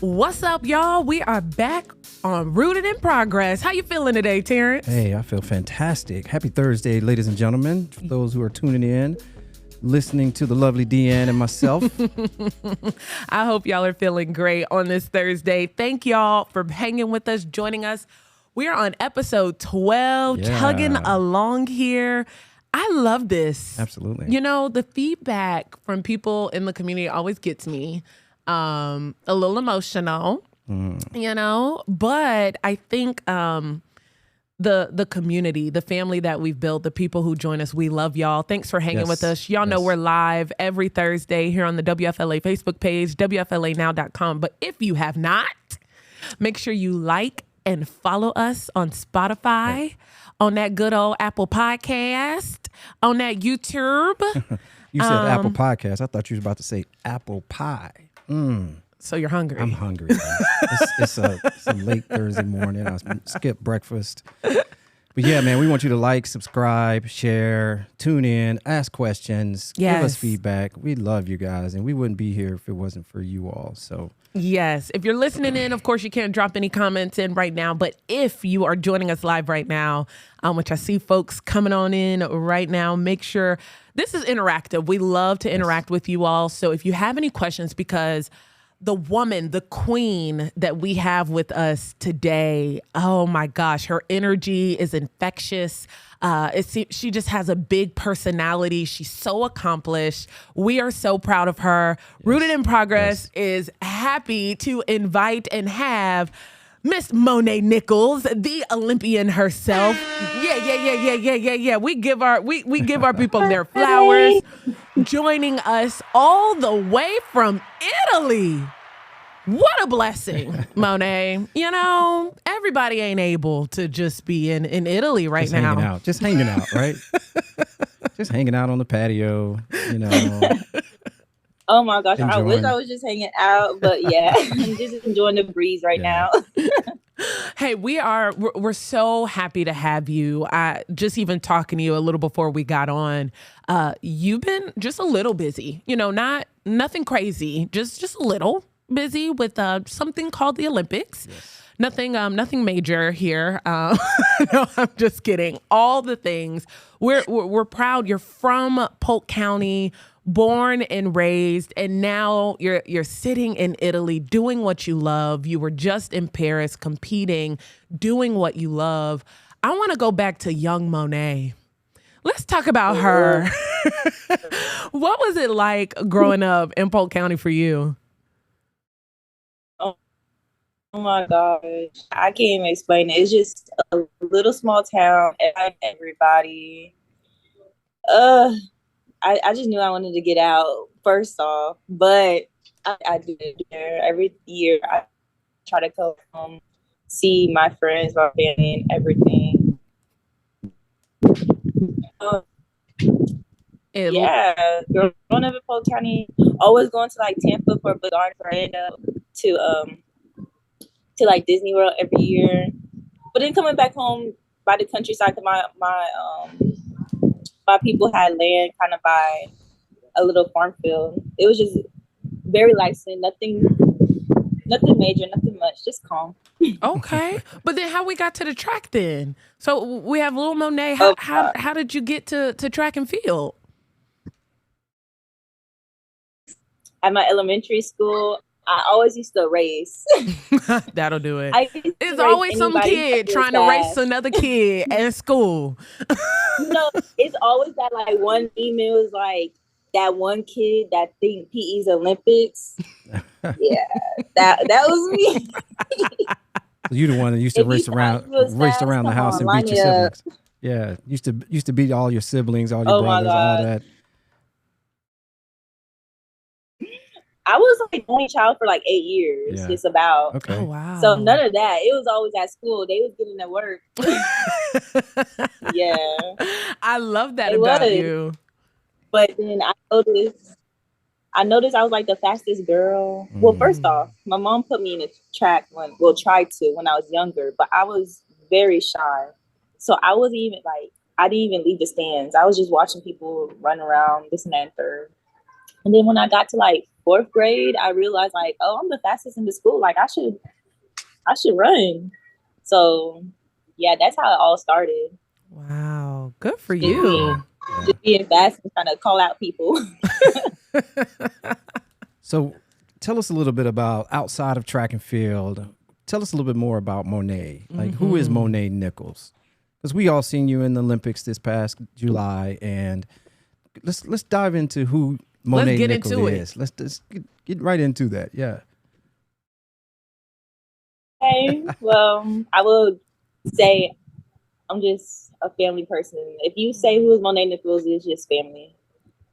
What's up, y'all? We are back on Rooted in Progress. How you feeling today, Terrence? Hey, I feel fantastic. Happy Thursday, ladies and gentlemen. For those who are tuning in, listening to the lovely Deanne and myself. I hope y'all are feeling great on this Thursday. Thank y'all for hanging with us, joining us. We are on episode 12, chugging along here. I love this. Absolutely. You know, the feedback from people in the community always gets me a little emotional, you know, but I think the community, the family that we've built, the people who join us, we love y'all. Thanks for hanging with us. Y'all know we're live every Thursday here on the WFLA Facebook page, WFLAnow.com. But if you have not, make sure you like and follow us on Spotify, on that good old Apple Podcast, on that YouTube. You said Apple Podcast. I thought you was about to say apple pie. So you're hungry. I'm hungry. It's a late Thursday morning. I skipped breakfast. But yeah, man, we want you to like, subscribe, share, tune in, ask questions, give us feedback. We love you guys, and we wouldn't be here if it wasn't for you all. So yes, if you're listening in, of course, you can't drop any comments in right now. But if you are joining us live right now, which I see folks coming on in right now, make sure this is interactive. We love to interact with you all. So if you have any questions, because the woman, the queen that we have with us today, oh my gosh, her energy is infectious. She just has a big personality. She's so accomplished. We are so proud of her. Yes. Rooted in Progress is happy to invite and have Miss Monae Nichols, the Olympian herself. Yeah. We give our people their flowers. Joining us all the way from Italy. What a blessing, Monae. You know, everybody ain't able to just be in Italy right now. Just hanging out, right? Just hanging out on the patio, you know. Oh my gosh, I wish I was just hanging out, but yeah, I'm just enjoying the breeze right now. Hey, we're so happy to have you. Just even talking to you a little before we got on, you've been just a little busy, you know, nothing crazy, just a little busy with something called the Olympics. Yes. Nothing major here. No, I'm just kidding. All the things. We're proud. You're from Polk County, born and raised, and now you're sitting in Italy doing what you love. You were just in Paris competing, doing what you love. I want to go back to young Monae. Let's talk about her. What was it like growing up in Polk County for you? Oh my gosh, I can't even explain it. It's just a little small town, and everybody. I just knew I wanted to get out first off, but I did it there. Every year I try to come home, see my friends, my family, and everything. Growing up in Polk County, always going to like Tampa for Big Art Orlando to like Disney World every year, but then coming back home by the countryside, cause my people had land kind of by a little farm field. It was just very light-skinned, nothing major, nothing much, just calm. Okay, but then how we got to the track then? So we have little Monae. How did you get to track and field? At my elementary school, I always used to race. That'll do it. It's always some kid trying to race another kid at school. You know, it's always that like one email is like that one kid that think PE's Olympics. Yeah, that was me. You the one that used to race around the house and beat your siblings. Yeah, used to beat all your siblings, all your brothers, all that. I was like the only child for like 8 years, just about. Okay. Oh, wow. So none of that. It was always at school. They was getting at work. Yeah. I love that about you. But then I noticed I was like the fastest girl. Well, first off, my mom put me in a track tried to when I was younger, but I was very shy. So I didn't even leave the stands. I was just watching people run around, this and that and third. And then when I got to like fourth grade, I realized like, oh, I'm the fastest in the school. Like I should run. So yeah, that's how it all started. Wow. Good for you. Just being fast and trying to call out people. So tell us a little bit about outside of track and field. Tell us a little bit more about Monae. Like, who is Monae Nichols? Because we all seen you in the Olympics this past July, and let's dive into who Monae Nichols is. Let's just get right into that. Yeah. Okay. Well, I will say I'm just a family person. If you say who is Monae Nichols, it's just family.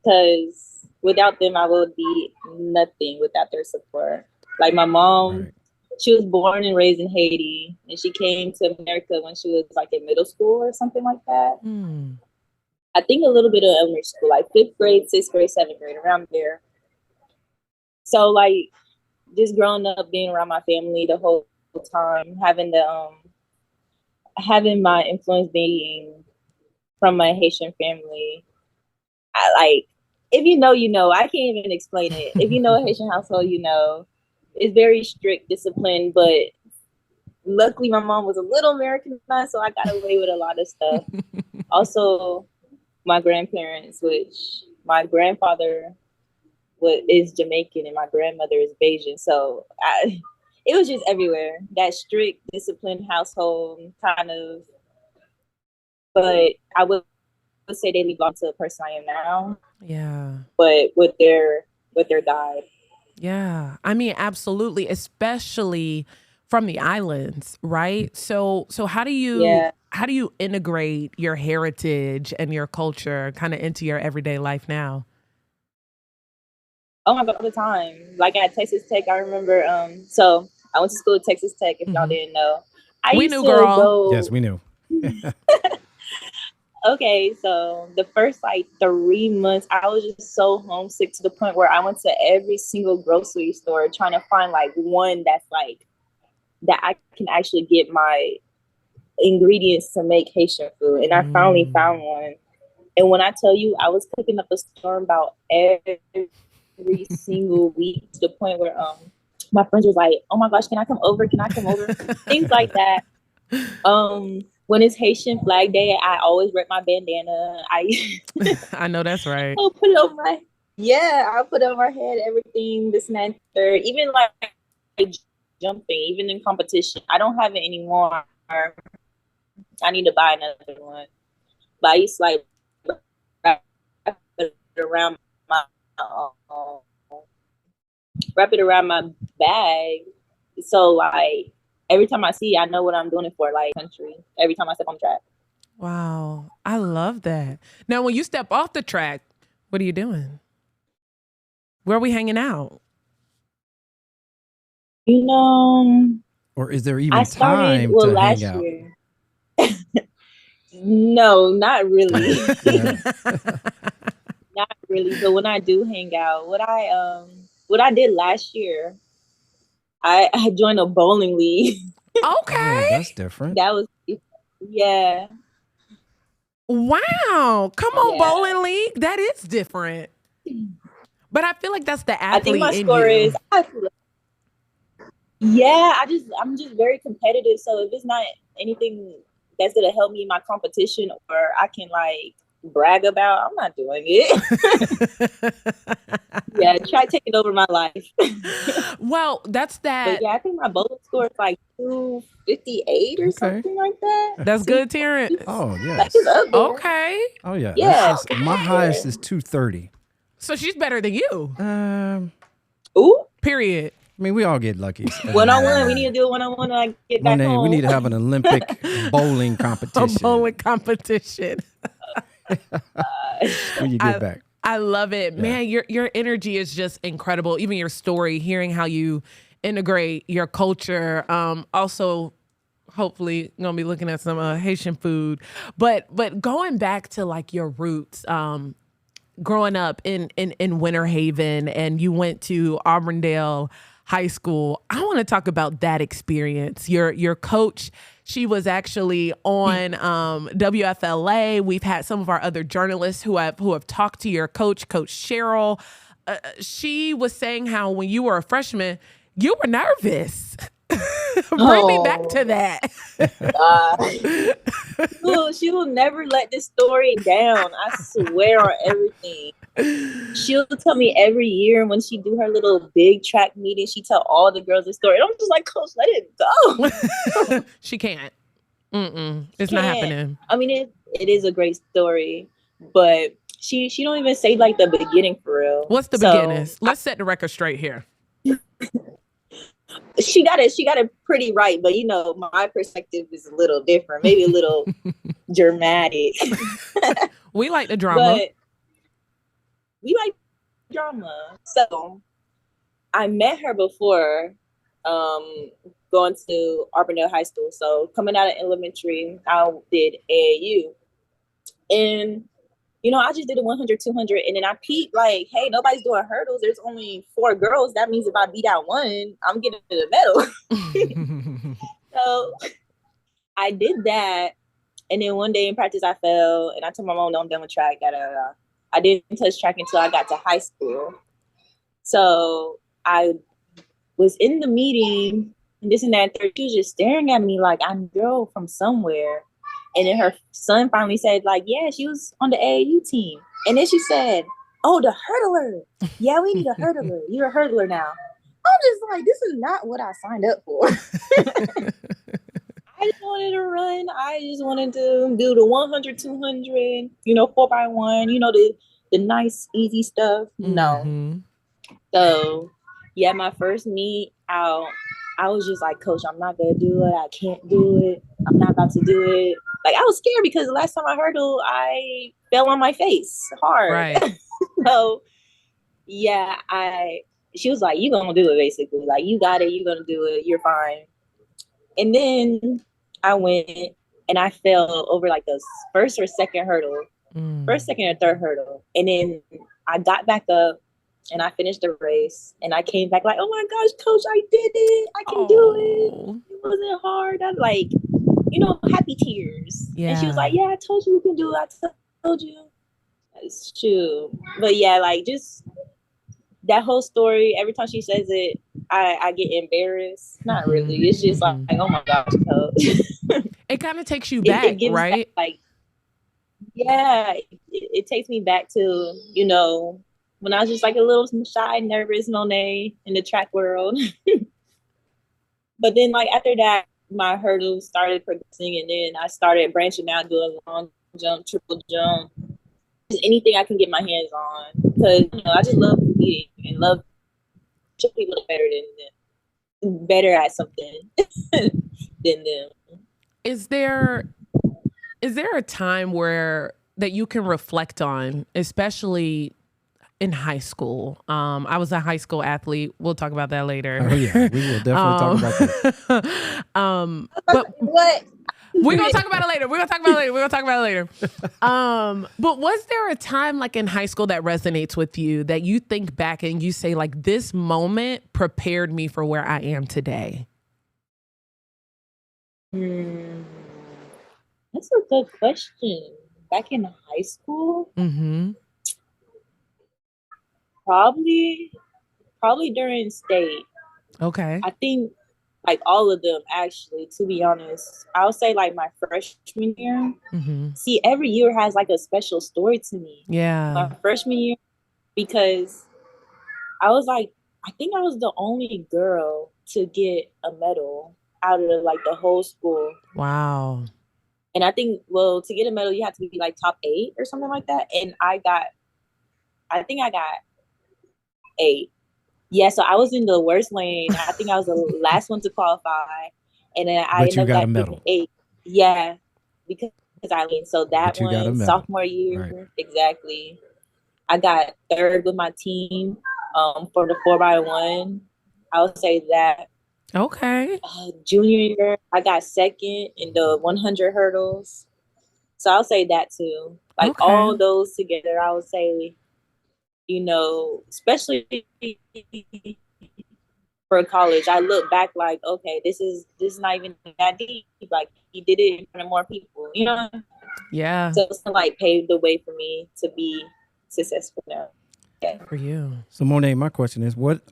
Because without them, I would be nothing without their support. Like my mom, right. She was born and raised in Haiti, and she came to America when she was like in middle school or something like that. I think a little bit of elementary school, like 5th grade, 6th grade, 7th grade, around there. So like just growing up, being around my family the whole time, having my influence being from my Haitian family. I like, if you know, you know. I can't even explain it. If you know a Haitian household, you know. It's very strict discipline, but luckily my mom was a little Americanized, so I got away with a lot of stuff. Also, my grandparents, which my grandfather is Jamaican and my grandmother is Bajan, so it was just everywhere. That strict disciplined household kind of, but I would say they lead on to the person I am now. Yeah. But with their guide. Yeah. I mean, absolutely, especially from the islands, right? So how do you integrate your heritage and your culture kind of into your everyday life now? Oh my God, all the time. Like at Texas Tech, I remember, so I went to school at Texas Tech, if y'all didn't know. We knew, girl. Yes, we knew. Okay, so the first like 3 months, I was just so homesick to the point where I went to every single grocery store trying to find like one that's like, that I can actually get my ingredients to make Haitian food. And I finally found one. And when I tell you, I was cooking up a storm about every single week to the point where my friends was like, oh my gosh, can I come over? Things like that. When it's Haitian Flag Day, I always rep my bandana. I know that's right. I'll put it over my head, everything, this and that, third. Even like jumping, even in competition. I don't have it anymore. I need to buy another one. But I used to like wrap it around my bag. So like every time I see, I know what I'm doing it for, like country. Every time I step on the track. Wow. I love that. Now, when you step off the track, what are you doing? Where are we hanging out? You know, or is there even time to hang out? Year. No, not really. Not really. But when I do hang out, what I did last year, I joined a bowling league. Okay. Oh, that's different. That was, yeah. Wow. Come on, bowling league. That is different. But I feel like that's the athlete. I think my score is, I'm just very competitive. So if it's not anything that's going to help me in my competition or I can like brag about, I'm not doing it. Yeah, try taking over my life. Well, that's that. But yeah, I think my bowling score is like 258 or something like that. That's good, Terrence. Oh, yes. Okay. Oh, yeah. Yeah. My highest is 230. So she's better than you. Ooh. Period. I mean, we all get lucky. One-on-one. We need to do a one-on-one when I get back home. We need to have an Olympic bowling competition. A bowling competition. When you get back. I love it. Yeah. Man, your energy is just incredible. Even your story, hearing how you integrate your culture. Also, hopefully, gonna be looking at some Haitian food. But going back to like your roots, growing up in Winter Haven, and you went to Auburndale High School. I want to talk about that experience. Your coach, she was actually on WFLA. We've had some of our other journalists who have talked to your coach, Coach Cheryl. She was saying how when you were a freshman, you were nervous. Bring me back to that. She will never let this story down. I swear on everything. She'll tell me every year when she do her little big track meeting, she tell all the girls the story. And I'm just like, Coach, let it go. She can't. It's not happening. I mean, it is a great story, but she don't even say like the beginning for real. What's the beginning? Let's set the record straight here. She got it pretty right, but you know, my perspective is a little different, maybe a little dramatic. We like the drama. But we like drama. So I met her before going to Auburndale High School. So coming out of elementary, I did AAU. And you know, I just did a 100, 200, and then I peeped like, hey, nobody's doing hurdles. There's only 4 girls. That means if I beat out one, I'm getting the medal. So I did that. And then one day in practice, I fell. And I told my mom, no, I'm done with track. I didn't touch track until I got to high school. So I was in the meeting, and this and that. She was just staring at me like I'm a girl from somewhere. And then her son finally said, like, yeah, she was on the AAU team. And then she said, oh, the hurdler. Yeah, we need a hurdler. You're a hurdler now. I'm just like, this is not what I signed up for. I just wanted to run. I just wanted to do the 100, 200, you know, 4x1, you know, the nice, easy stuff. No. So, yeah, my first meet out, I was just like, Coach, I'm not going to do it. I can't do it. I'm not about to do it. Like, I was scared because the last time I hurdled, I fell on my face hard. Right. So, yeah, she was like, you're going to do it, basically. Like, you got it. You're going to do it. You're fine. And then I went and I fell over like the first or second hurdle. First, second, or third hurdle. And then I got back up and I finished the race. And I came back like, oh, my gosh, Coach, I did it. I can do it. It wasn't hard. I like... you know, happy tears. Yeah. And she was like, yeah, I told you you can do it. I told you. That's true. But yeah, like just that whole story, every time she says it, I get embarrassed. Not really. It's just like, oh my gosh, Coach. It kind of takes you back, it gives right? Back, like, yeah, it takes me back to, you know, when I was just like a little shy, nervous Monae in the track world. But then like after that, my hurdles started progressing, and then I started branching out, doing long jump, triple jump, just anything I can get my hands on. Because you know, I just love competing and love people better at something than them. Is there a time that you can reflect on, especially in high school? I was a high school athlete. We'll talk about that later. Oh yeah, we will definitely talk about that. But what? We're gonna talk about it later. But was there a time like in high school that resonates with you that you think back and you say like, this moment prepared me for where I am today? That's a good question. Back in high school? Probably during state. Okay. I think like all of them, actually, to be honest. I would say like my freshman year. See, every year has like a special story to me. Yeah. My freshman year, because I was like, I think I was the only girl to get a medal out of like the whole school. Wow. And I think, well, to get a medal, you have to be like top 8 or something like that. And I think I got 8. Yeah, so I was in the worst lane. I think I was the last one to qualify. And then I ended up got a medal. 8. Yeah, because I leaned. So that one, sophomore year, right. Exactly. I got 3rd with my team for the 4x1. I would say that. Okay. Junior year, I got 2nd in the 100 hurdles. So I'll say that too. Like all those together, I would say, you know, especially for college, I look back like, okay, this is not even that deep. Like, he did it in front of more people, you know? Yeah. So it's like paved the way for me to be successful now. Yeah. For you. So Monae, my question is, when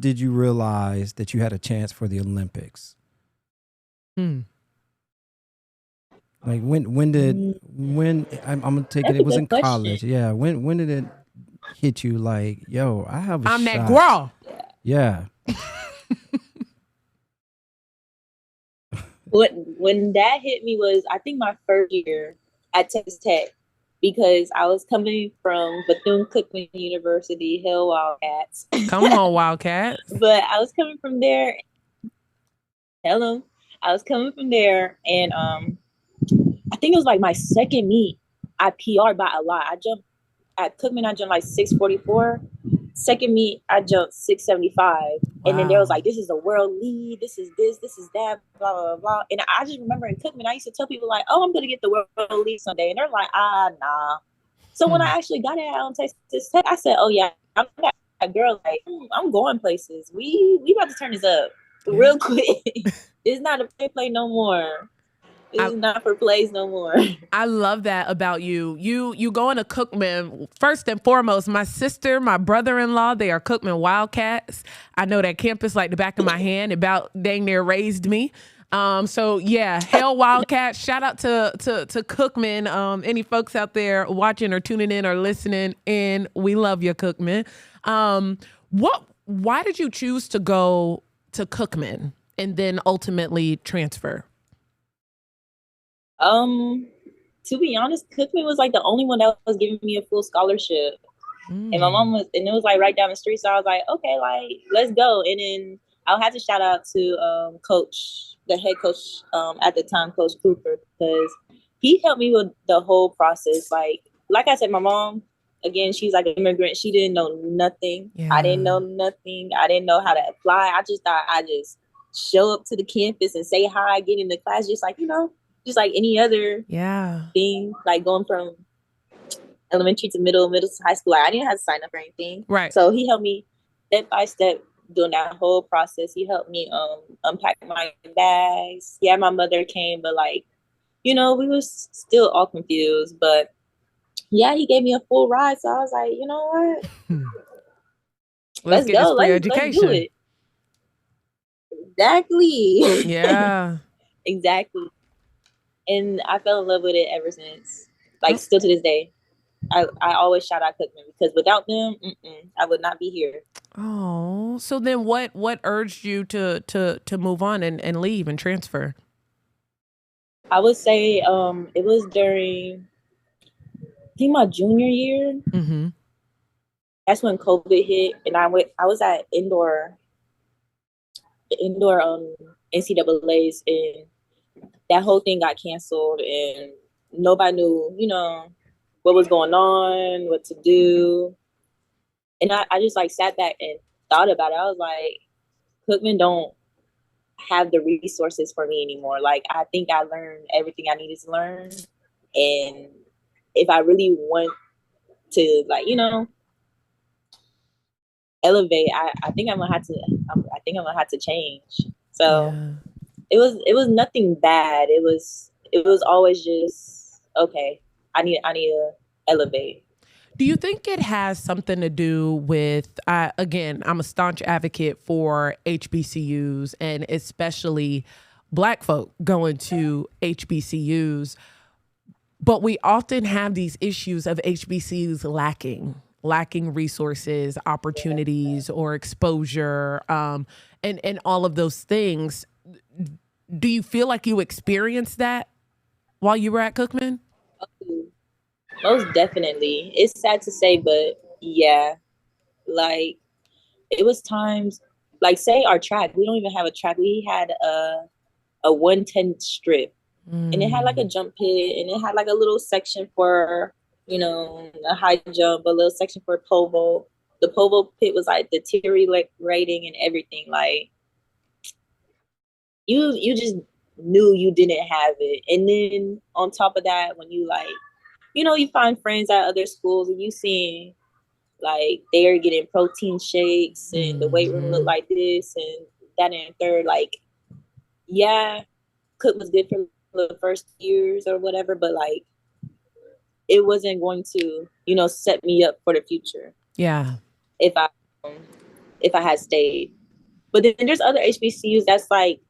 did you realize that you had a chance for the Olympics? Like when I'm gonna take it was in college. Yeah. When did it hit you like, yo, I have a I'm shot. that girl. Yeah. When that hit me was, I think, my first year at Texas Tech, because I was coming from Bethune-Cookman University, Hill Wildcats. Come on, Wildcats. But I was coming from there. Hello. I was coming from there, and I think it was like my second meet. I PR'd by a lot. I jumped at Cookman. I jumped like 644. Second meet, I jumped 675. Wow. And then there was like, this is a world lead. This is that, blah, blah, blah. And I just remember in Cookman, I used to tell people like, oh, I'm going to get the world lead someday. And they're like, nah. So when I actually got it Texas Tech, I said, oh yeah, I'm that girl. Like, I'm going places. We about to turn this up real quick. It's not a play no more. It's not for plays no more. I love that about you. You going to Cookman. First and foremost, my sister, my brother-in-law, they are Cookman Wildcats. I know that campus like the back of my hand. About dang near raised me. So yeah, Hell Wildcats. Shout out to Cookman. Any folks out there watching or tuning in or listening in, we love you, Cookman. Why did you choose to go to Cookman and then ultimately transfer? To be honest, Cookman was like the only one that was giving me a full scholarship. And my mom and it was like right down the street. So I was like, okay, like, let's go. And then I'll have to shout out to the head coach at the time, Coach Cooper, because he helped me with the whole process. Like I said, my mom, again, she's like an immigrant. She didn't know nothing. Yeah. I didn't know nothing. I didn't know how to apply. I just thought I just show up to the campus and say hi, get in the class, just like, just like any other thing, like going from elementary to middle to high school. Like, I didn't have to sign up or anything. Right. So he helped me step by step during that whole process. He helped me unpack my bags. Yeah, my mother came, but like, we was still all confused. But yeah, he gave me a full ride. So I was like, you know what? Let's go. Let's do it. Exactly. Yeah. Exactly. And I fell in love with it ever since. Like, still to this day. I always shout out Cookman, because without them, I would not be here. Oh, so then what urged you to move on and leave and transfer? I would say it was during, I think, my junior year. Mm-hmm. That's when COVID hit, and I was at indoor NCAA's, and that whole thing got canceled, and nobody knew, what was going on, what to do. And I just like sat back and thought about it. I was like, Cookman don't have the resources for me anymore. Like, I think I learned everything I needed to learn. And if I really want to, like, elevate, I think I'm gonna have to change. So it was nothing bad. It was always just, okay, I need to elevate. Do you think it has something to do with, again, I'm a staunch advocate for HBCUs and especially Black folk going to HBCUs, but we often have these issues of HBCUs lacking resources, opportunities, or exposure, and all of those things. Do you feel like you experienced that while you were at Cookman? Most definitely. It's sad to say, but yeah, like, it was times, like, say our track, we don't even have a track. We had a 110 strip, and it had like a jump pit, and it had like a little section for, a high jump, a little section for pole vault. The pole vault pit was like the tier rating and everything. Like, you just knew you didn't have it. And then on top of that, when you like, you find friends at other schools, and you see Like they're getting protein shakes and the weight room looked like this and that and third. Like, yeah, Cook was good for the first years or whatever, but like it wasn't going to, you know, set me up for the future. Yeah. If I had stayed. But then there's other HBCUs that's like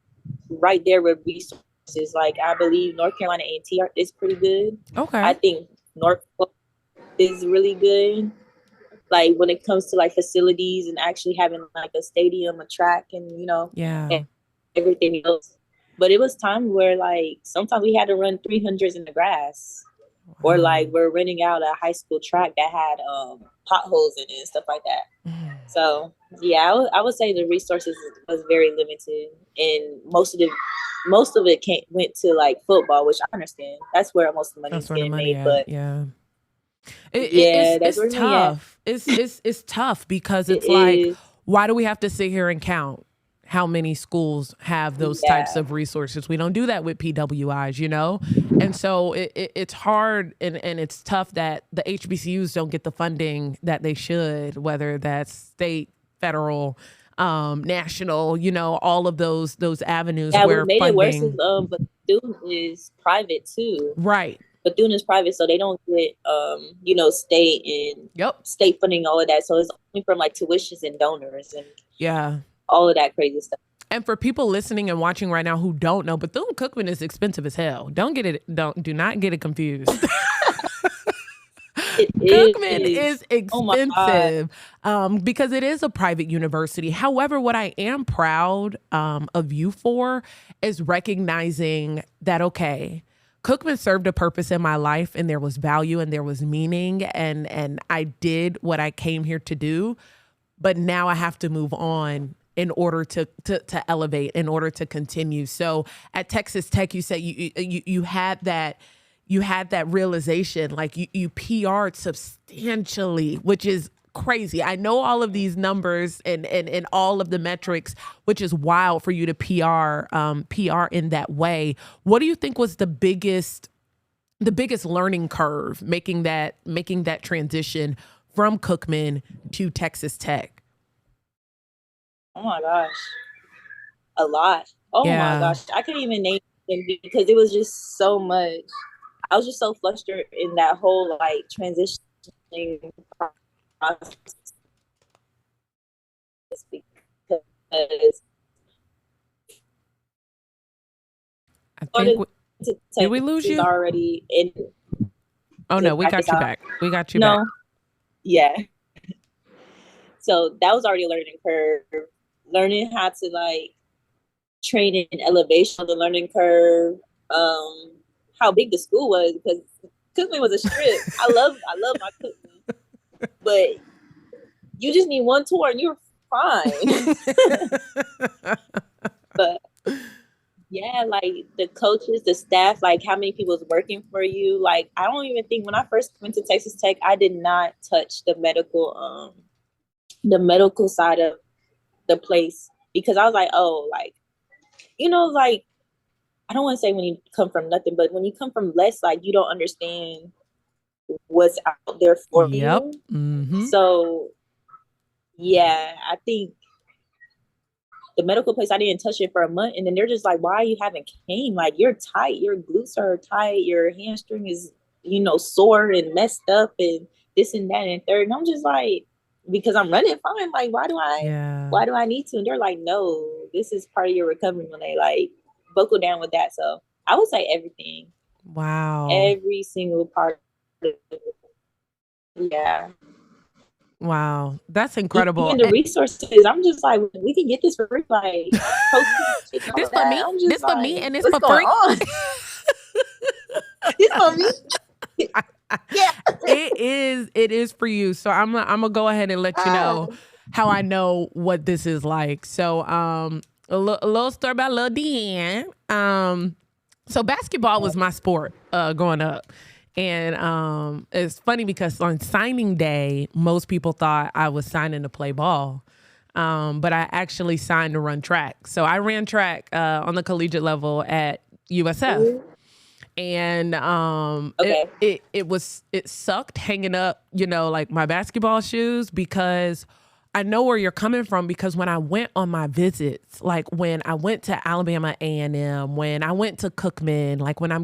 right there with resources. Like I believe North Carolina A&T is pretty good. Okay. I think Norfolk is really good. Like when it comes to like facilities and actually having like a stadium, a track, and you know, and everything else. But it was time where like sometimes we had to run 300s in the grass, or like we're renting out a high school track that had potholes in it and stuff like that. So yeah, I would say the resources was very limited, and most of it went to like football, which I understand. That's where most of the money is getting made. But yeah. It's tough. It's tough because it's like, why do we have to sit here and count how many schools have those types of resources? We don't do that with PWIs, you know? And so it's hard and it's tough that the HBCUs don't get the funding that they should, whether that's state, federal, national, you know, all of those avenues where what made funding... it worse is but Bethune is private too. Right. Bethune is private, so they don't get you know, state and state funding, all of that. So it's only from like tuitions and donors and all of that crazy stuff. And for people listening and watching right now who don't know, Bethune-Cookman is expensive as hell. Do not get it confused. Cookman is expensive because it is a private university. However, what I am proud of you for is recognizing that, okay, Cookman served a purpose in my life and there was value and there was meaning and I did what I came here to do, but now I have to move on in order to elevate, in order to continue. So at Texas Tech, you said you had that realization, like you PR'd substantially, which is crazy. I know all of these numbers and all of the metrics, which is wild for you to PR in that way. What do you think was the biggest learning curve making that transition from Cookman to Texas Tech? Oh my gosh, a lot. Oh my gosh, I couldn't even name it because it was just so much. I was just so flustered in that whole like transitioning process because I think did we lose you already in? Oh no, we got you back. We got you back. Yeah. So that was already a learning curve. Learning how to like train in elevation on the learning curve. How big the school was, because Cookman was a strip. I love my Cookman, but you just need one tour and you're fine. But yeah, like the coaches, the staff, like how many people is working for you. Like I don't even think when I first went to Texas Tech, I did not touch the medical side of the place because I was like, oh, like, you know, like I don't want to say when you come from nothing, but when you come from less, like you don't understand what's out there for you. Mm-hmm. So yeah, I think the medical place, I didn't touch it for a month, and then they're just like, why you haven't came? Like you're tight, your glutes are tight, your hamstring is, you know, sore and messed up and this and that and third. And I'm just like, because I'm running fine. Like, why do I need to? And they're like, no, this is part of your recovery when they like buckle down with that. So I would say everything. Wow. Every single part of it. Yeah. Wow. That's incredible. Even the resources, I'm just like, we can get this for free. Like, this for me. This for me and this for free. This for me. Yeah. It is for you. So I'm gonna go ahead and let you know how I know what this is like. So a little story about Lil Deanne. So basketball was my sport growing up. And it's funny because on signing day, most people thought I was signing to play ball. But I actually signed to run track. So I ran track on the collegiate level at USF. And Okay. it sucked hanging up, like my basketball shoes, because I know where you're coming from, because when I went on my visits, like when I went to Alabama A&M, when I went to Cookman, like when I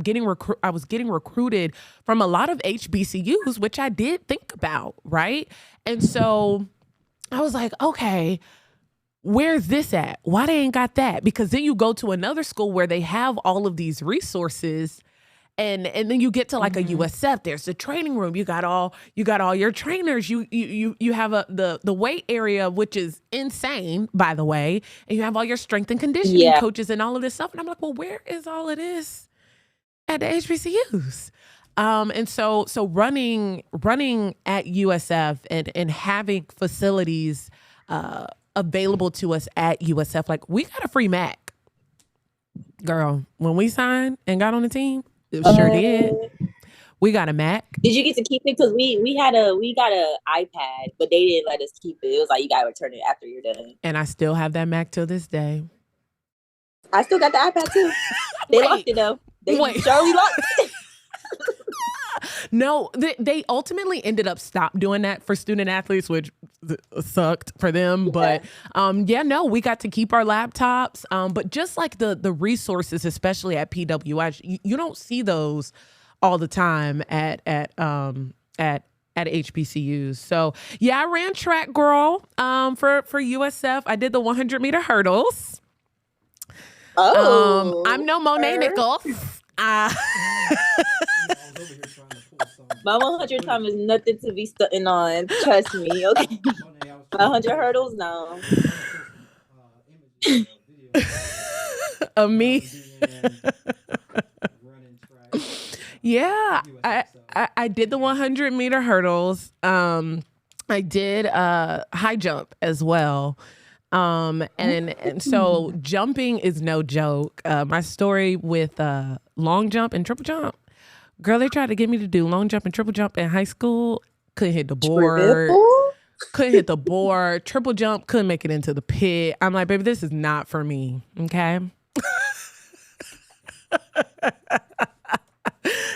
was getting recruited from a lot of HBCUs, which I did think about, right? And so I was like, okay, where's this at? Why they ain't got that? Because then you go to another school where they have all of these resources. And then you get to like a USF. There's the training room. You got all your trainers. You have the weight area, which is insane, by the way. And you have all your strength and conditioning coaches and all of this stuff. And I'm like, well, where is all of this at the HBCUs? And so running at USF and having facilities available to us at USF, like we got a free Mac, girl. When we signed and got on the team. It sure did. We got a Mac. Did you get to keep it? Because we got a iPad, but they didn't let us keep it. It was like you gotta return it after you're done. And I still have that Mac till this day. I still got the iPad too. They locked it though. They surely locked it. No, they ultimately ended up stop doing that for student athletes, which sucked for them. But we got to keep our laptops. But just like the resources, especially at PWI, you don't see those all the time at HBCUs. So I ran track, girl. For USF, I did the 100-meter hurdles. Oh, I'm no Monae Nichols. My 100 time is nothing to be stunting on. Trust me, okay? 100 hurdles, no. Of me. Yeah, I did the 100-meter hurdles. I did high jump as well. And so jumping is no joke. My story with long jump and triple jump. Girl, they tried to get me to do long jump and triple jump in high school. Couldn't hit the board. Triple jump, couldn't make it into the pit. I'm like, baby, this is not for me. Okay.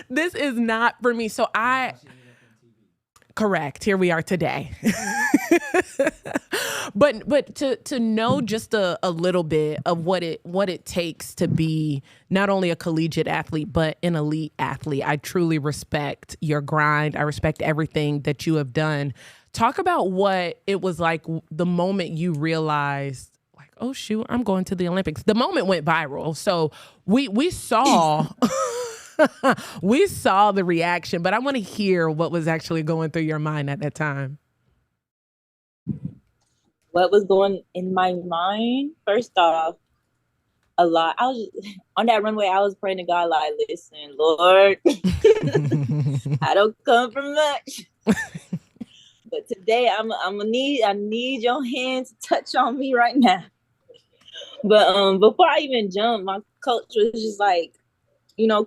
This is not for me. So correct. Here we are today. But to know just a little bit of what it takes to be not only a collegiate athlete, but an elite athlete. I truly respect your grind. I respect everything that you have done. Talk about what it was like the moment you realized, like, oh shoot, I'm going to the Olympics. The moment went viral. So we saw we saw the reaction, but I want to hear what was actually going through your mind at that time. What was going in my mind? First off, a lot. I was on that runway. I was praying to God, like, listen, Lord, I don't come from much, but today I need your hand to touch on me right now. But before I even jumped, my coach was just like,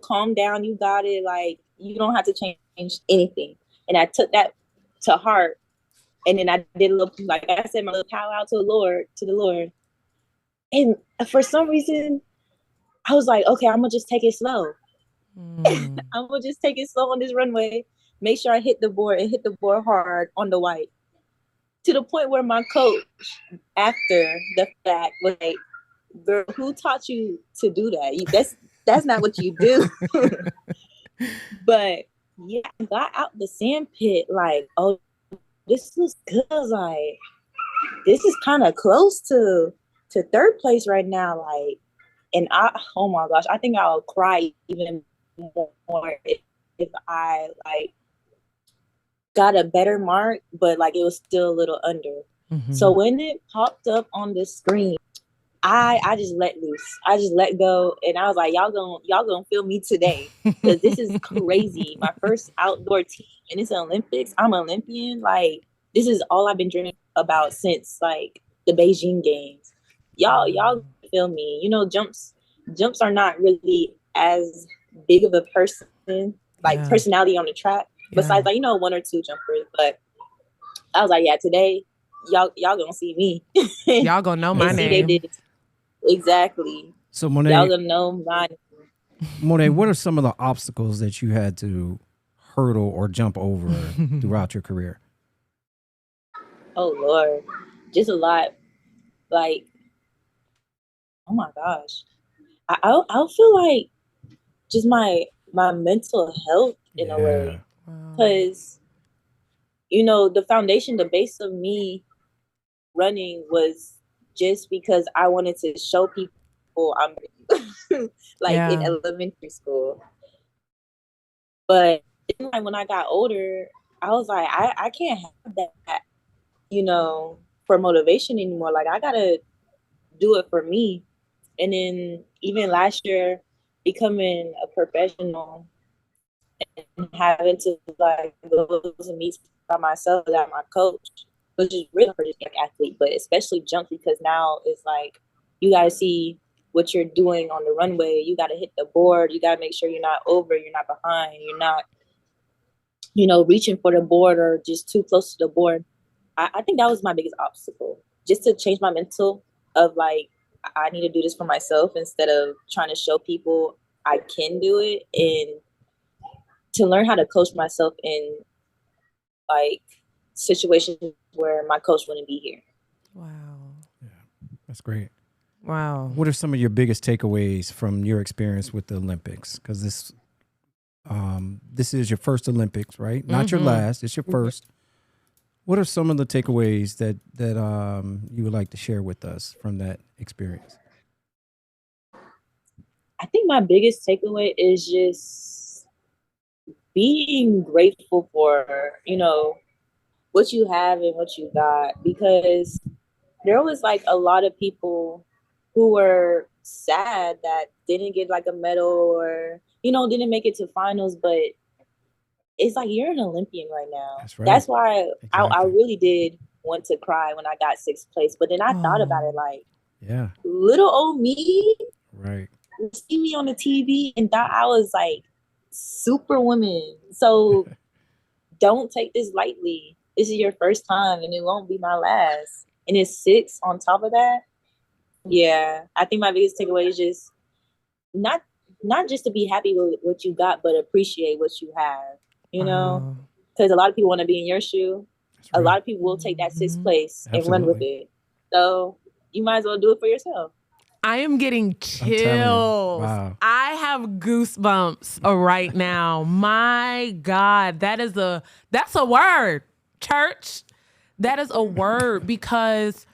calm down. You got it. Like, you don't have to change anything. And I took that to heart. And then I did a little, like I said, my little power out to the Lord. And for some reason, I was like, okay, I'm going to just take it slow. I'm going to just take it slow on this runway. Make sure I hit the board and hit the board hard on the white. To the point where my coach, after the fact, was like, girl, who taught you to do that? That's not what you do. But yeah, I got out the sand pit like, oh, this was good. Like, this is kind of close to third place right now. Like, and oh my gosh, I think I'll cry even more if I like got a better mark, but like it was still a little under. Mm-hmm. So when it popped up on the screen, I just let loose. I just let go, and I was like, y'all gonna feel me today, because this is crazy. My first outdoor team, and it's the Olympics. I'm an Olympian. Like, this is all I've been dreaming about since like the Beijing Games. Y'all feel me. Jumps are not really as big of a personality on the track. Besides, like, one or two jumpers. But I was like, yeah, today y'all gonna see me. Y'all gonna know my name. They did. Exactly. So Monae, y'all gonna know my name. Monae, what are some of the obstacles that you had to hurdle or jump over throughout your career? Oh Lord, just a lot. Like, oh my gosh, I feel like just my mental health in a way, because the foundation, the base of me running was just because I wanted to show people I'm in elementary school. But then, like, when I got older, I was like, I can't have that, for motivation anymore. Like, I gotta do it for me. And then even last year, becoming a professional and having to like go to meets by myself without my coach, which is really for just like athlete, but especially jump, because now it's like you gotta see what you're doing on the runway. You gotta hit the board. You gotta make sure you're not over, you're not behind, you're not, reaching for the board or just too close to the board. I think that was my biggest obstacle, just to change my mental of like, I need to do this for myself instead of trying to show people I can do it, and to learn how to coach myself in like situations where my coach wouldn't be here. Wow. Yeah, that's great. Wow. What are some of your biggest takeaways from your experience with the Olympics? Because this is your first Olympics, right? Not your last. It's your first. What are some of the takeaways that you would like to share with us from that experience? I think my biggest takeaway is just being grateful for, what you have and what you got, because there was like a lot of people who were sad that didn't get like a medal or, didn't make it to finals, but it's like, you're an Olympian right now. That's right. That's why exactly. I really did want to cry when I got 6th place. But then I thought about it like, little old me, right, see me on the TV and thought I was like superwoman. So don't take this lightly. This is your first time and it won't be my last. And it's 6 on top of that. Yeah, I think my biggest takeaway is just not just to be happy with what you got, but appreciate what you have. Because a lot of people want to be in your shoe. Right. A lot of people will take that 6th place and run with it. So you might as well do it for yourself. I am getting chills. Wow. I have goosebumps right now. My God, that's a word, church. That is a word, because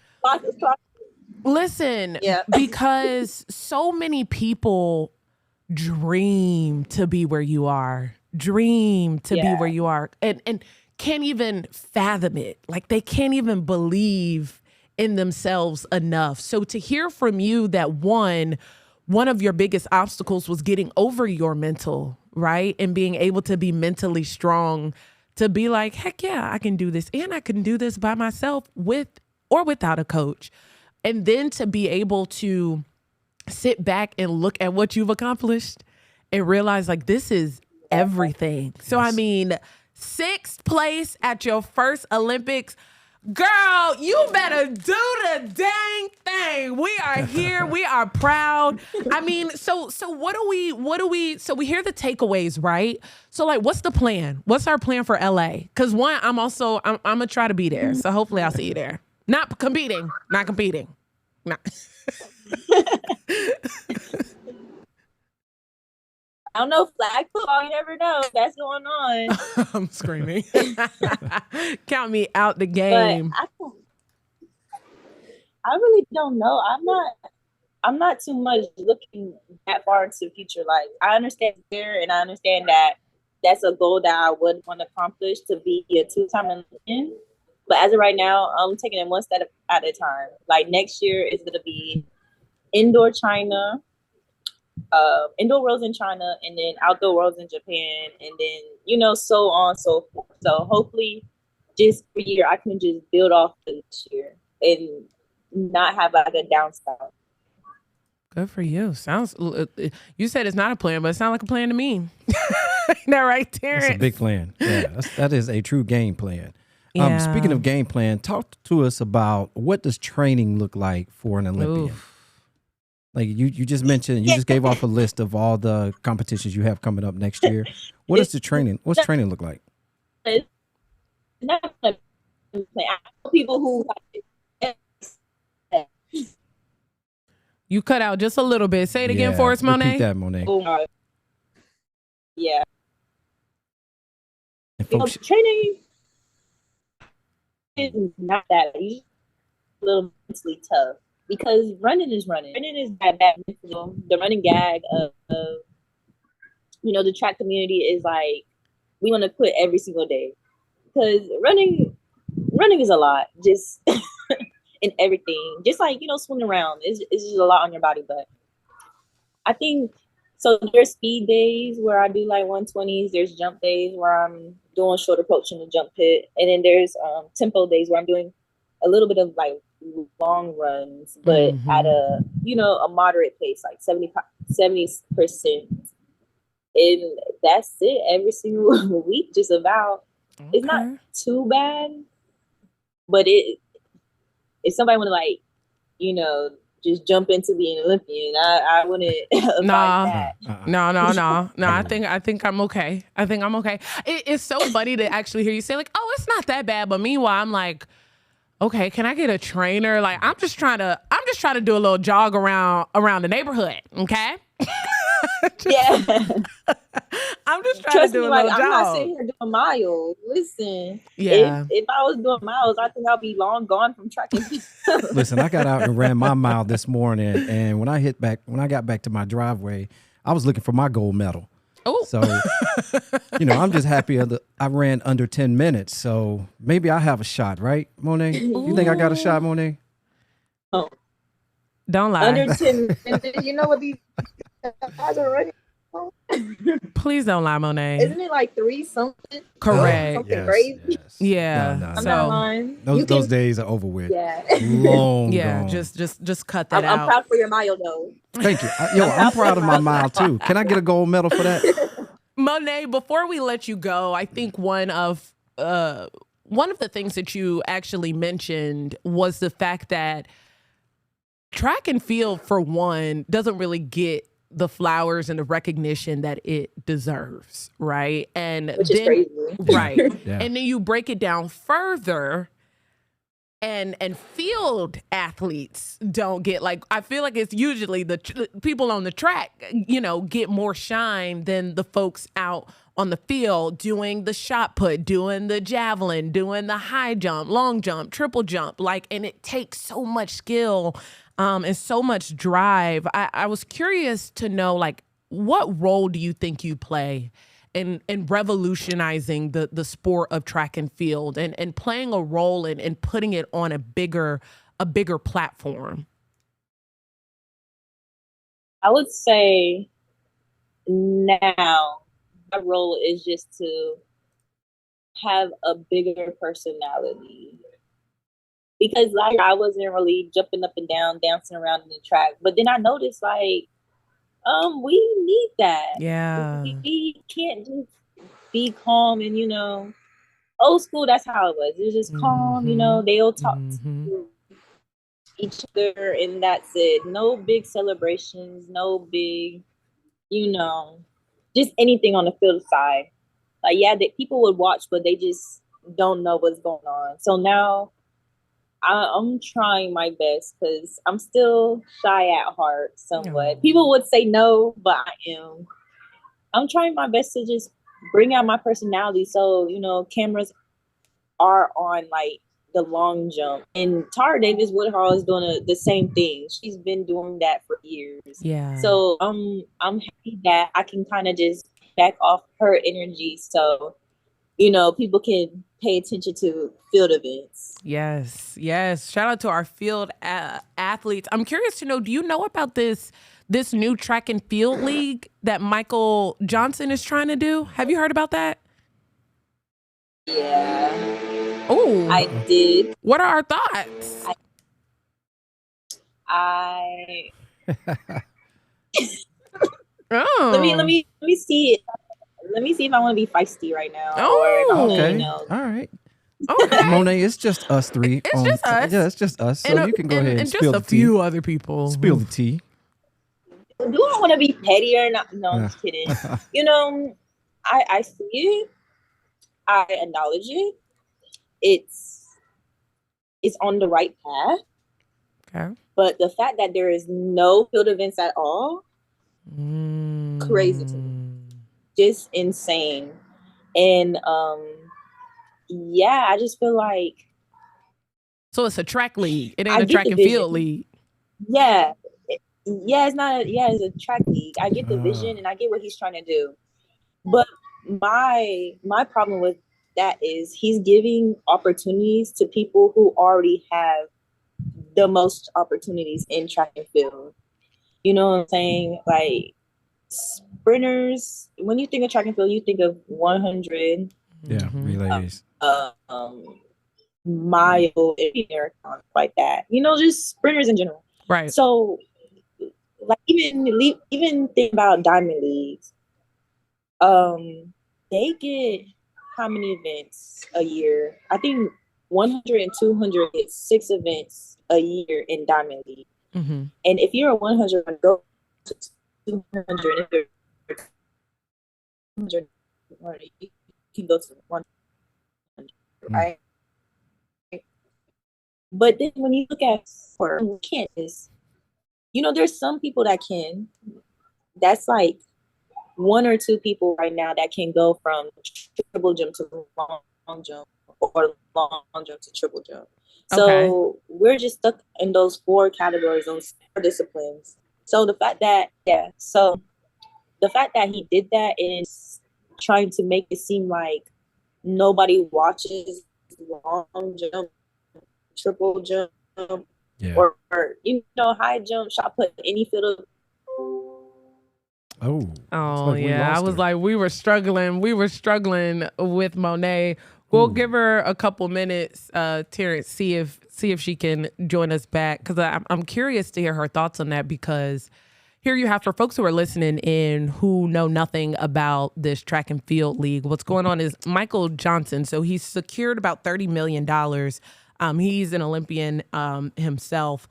listen, because so many people dream to be where you are. Be where you are, and can't even fathom it. Like, they can't even believe in themselves enough. So to hear from you that one of your biggest obstacles was getting over your mental, right? And being able to be mentally strong, to be like, heck yeah, I can do this. And I can do this by myself, with or without a coach. And then to be able to sit back and look at what you've accomplished and realize, like, this is everything. So, I mean, 6th place at your first Olympics. Girl, you better do the dang thing. We are here. We are proud. I mean, so what do we, so we hear the takeaways, right? So, like, what's the plan? What's our plan for LA? Because one, I'm gonna try to be there. So hopefully I'll see you there. Not competing. Not. I don't know, flag football, you never know. That's going on. I'm screaming. Count me out the game. But I really don't know. I'm not too much looking that far into the future. Like, I understand there, and I understand that that's a goal that I would want to accomplish, to be a 2-time Olympian. But as of right now, I'm taking it one step at a time. Like, next year is going to be indoor China, indoor worlds in China, and then outdoor worlds in Japan, and then, so on and so forth. So hopefully just for a year, I can just build off this year and not have like a downside. Good for you. Sounds, you said it's not a plan, but it sounds like a plan to me. Isn't that right, Terrence? That's a big plan. Yeah, that is a true game plan. Yeah. Speaking of game plan, talk to us about, what does training look like for an Olympian? Oof. Like you just mentioned, you just gave off a list of all the competitions you have coming up next year. What is the training? What's training look like? It's not I know people who You cut out just a little bit. Say it again for us, Monae. Repeat that, Monae. oh, yeah. And folks, Training is not that easy. A little mentally tough because running is running. Running is that mental. The running gag of the track community is like we want to quit every single day because running is a lot. Just in everything, just like swimming around is just a lot on your body. But I think so. There's speed days where I do like 120s. There's jump days where I'm doing short approach in the jump pit, and then there's tempo days where I'm doing a little bit of like long runs, but at a a moderate pace, like 70%. And that's it every single week, just about. Okay. It's not too bad, but if somebody want to just jump into being an Olympian, I wouldn't advise that. No. I think I'm okay. It's so funny to actually hear you say like, oh, it's not that bad. But meanwhile, I'm like, okay, can I get a trainer? Like, I'm just trying to do a little jog around the neighborhood. Okay. Yeah. I'm just trying to do a little jog. I'm not sitting here doing miles. Listen, if I was doing miles, I think I'll be long gone from track and field. Listen, I got out and ran my mile this morning, and when I got back to my driveway, I was looking for my gold medal. Oh, so I'm just happy I ran under 10 minutes, so maybe I have a shot, right, Monae? You think I got a shot, Monae? Oh, don't lie. Under 10 minutes. You know what these guys are running? Please don't lie, Monae. Isn't it like 3 something? Correct. Something crazy. Yes. Yeah. No. I'm not lying. Those days are over with. Yeah. Long yeah. gone. Just cut that out. I'm proud for your mile though. Thank you. I'm proud of my mile too. Can I get a gold medal for that? Monae, before we let you go, I think one of the things that you actually mentioned was the fact that track and field, for one, doesn't really get the flowers and the recognition that it deserves, right? And which is crazy. Right. Yeah. And then you break it down further, and field athletes don't get, like, I feel like it's usually the people on the track, get more shine than the folks out on the field doing the shot put, doing the javelin, doing the high jump, long jump, triple jump, and it takes so much skill and so much drive. I was curious to know, like, what role do you think you play in revolutionizing the sport of track and field and playing a role in putting it on a bigger platform? I would say now my role is just to have a bigger personality. Because I wasn't really jumping up and down, dancing around in the track. But then I noticed we need that. Yeah. We can't just be calm and, old school, that's how it was. It was just calm, they'll talk to each other and that's it. No big celebrations, no big, just anything on the field side. People would watch, but they just don't know what's going on. So now I'm trying my best because I'm still shy at heart somewhat. Oh. People would say no, but I am. I'm trying my best to just bring out my personality. So, cameras are on the long jump. And Tara Davis Woodhall is doing the same thing. She's been doing that for years. Yeah. So I'm happy that I can kind of just back off her energy. So, people can pay attention to field events. Yes. Shout out to our field athletes. I'm curious to know, do you know about this new track and field league that Michael Johnson is trying to do? Have you heard about that? Yeah. Oh, I did. What are our thoughts? Oh. Let me see it. Let me see if I want to be feisty right now. Oh, okay. All right. Okay. Monae, it's just us three. It's just us. Yeah, it's just us. So you can go ahead and spill the tea. And just a few other people. Spill the tea. do I want to be petty or not? No, I'm just kidding. You know, I see it. I acknowledge it. It's on the right path. Okay. But the fact that there is no field events at all, crazy to me. Just insane. And yeah, I just feel like, so it's a track league. It ain't a track and field league. Yeah. It's not it's a track league. I get the vision and I get what he's trying to do. But my problem with that is he's giving opportunities to people who already have the most opportunities in track and field. You know what I'm saying? Like sprinters, when you think of track and field, you think of 100. Yeah, relays. Mile, marathon, like that. You know, just sprinters in general. Right. So, like even think about diamond leagues. They get how many events a year? I think 100 and 200 get 6 events a year in diamond league. And if you're a 100, go to 200. If you're 200, you can go to 100, right? But then when you look at who can't, you know, there's some people that can. That's like 1 or 2 people right now that can go from triple jump to long jump or long jump to triple jump. So we're just stuck in those 4 categories, those 4 disciplines. So the fact that he did that is trying to make it seem like nobody watches long jump, triple jump, or you know, high jump, shot put, any field of. Oh yeah, I was like, we were struggling with Monae. We'll give her a couple minutes, Terrence, see if she can join us back, because I'm curious to hear her thoughts on that, because here you have, for folks who are listening in who know nothing about this track and field league, what's going on is Michael Johnson, so he's secured about $30 million. He's an Olympian himself,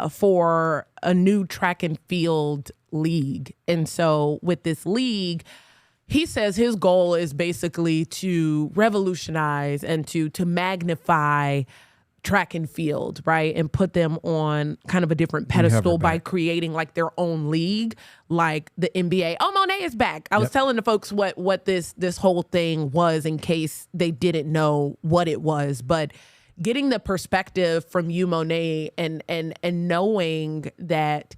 for a new track and field league. And so with this league, he says his goal is basically to revolutionize and to magnify track and field, right? And put them on kind of a different pedestal by creating like their own league, like the NBA. Oh, Monae is back. I was telling the folks what this whole thing was, in case they didn't know what it was. But getting the perspective from you, Monae, and knowing that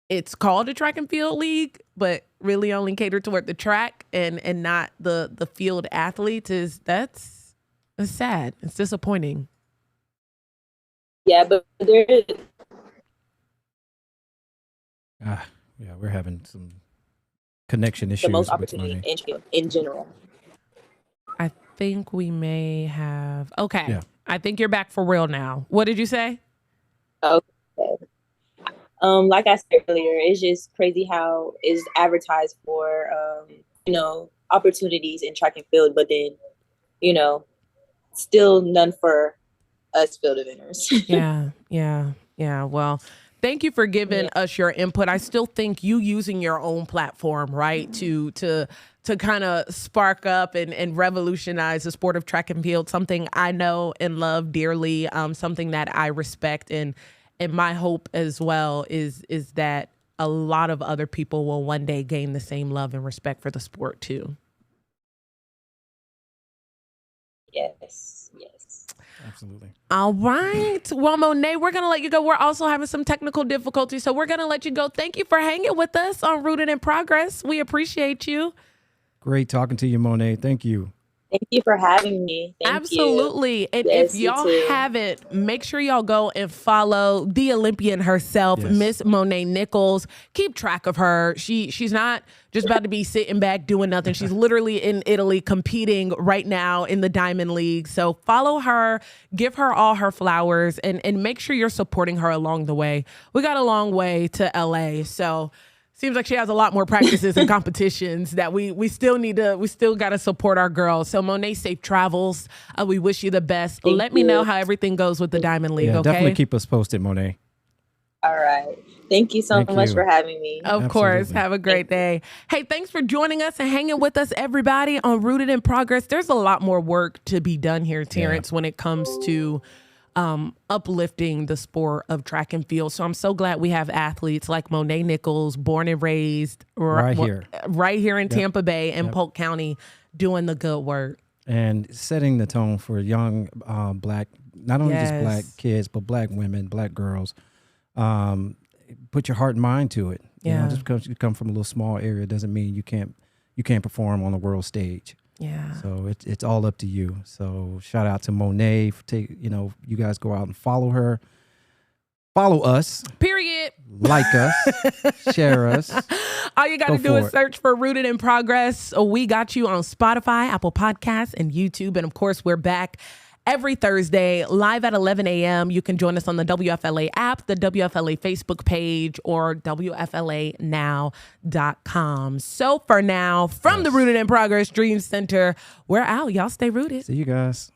it's called a track and field league, but really only catered toward the track and not the field athletes, that's sad. It's disappointing. Yeah, but there is. Yeah, we're having some connection issues. The most opportunity in general. I think we may have. Okay. Yeah. I think you're back for real now. What did you say? Okay. Like I said earlier, it's just crazy how it's advertised for, you know, opportunities in track and field, but then, you know, still none for us field eventers. Yeah. Well, thank you for giving us your input. I still think you using your own platform, right, to kind of spark up and revolutionize the sport of track and field, something I know and love dearly, something that I respect, and my hope as well is that a lot of other people will one day gain the same love and respect for the sport too. Yes. Absolutely. All right. Well, Monae, we're going to let you go. We're also having some technical difficulties, so we're going to let you go. Thank you for hanging with us on Rooted in Progress. We appreciate you. Great talking to you, Monae. Thank you. Thank you for having me. Absolutely. You. And if y'all haven't, make sure y'all go and follow the Olympian herself, Miss Monae Nichols. Keep track of her. She's not just about to be sitting back doing nothing. She's literally in Italy competing right now in the Diamond League. So follow her, give her all her flowers, and make sure you're supporting her along the way. We got a long way to LA, so seems like she has a lot more practices and competitions that we still got to support our girls. So Monae, safe travels. We wish you the best. Let me know how everything goes with the Diamond League, okay? Definitely keep us posted, Monae. All right. Thank you so much for having me. Of course. Have a great day. Hey, thanks for joining us and hanging with us, everybody, on Rooted in Progress. There's a lot more work to be done here, Terrence, when it comes to uplifting the sport of track and field. So I'm so glad we have athletes like Monae Nichols, born and raised right here in Tampa Bay and Polk County, doing the good work. And setting the tone for young Black, not only just Black kids, but Black women, Black girls. Put your heart and mind to it. You know, just because you come from a little small area doesn't mean you can't perform on the world stage. Yeah. So it's all up to you. So shout out to Monae for you guys go out and follow her. Follow us. Period. Like us. Share us. All you got to do is search for Rooted in Progress. We got you on Spotify, Apple Podcasts, and YouTube. And of course, we're back every Thursday, live at 11 a.m. You can join us on the WFLA app, the WFLA Facebook page, or WFLAnow.com. So for now, from the Rooted in Progress Dream Center, we're out. Y'all stay rooted. See you guys.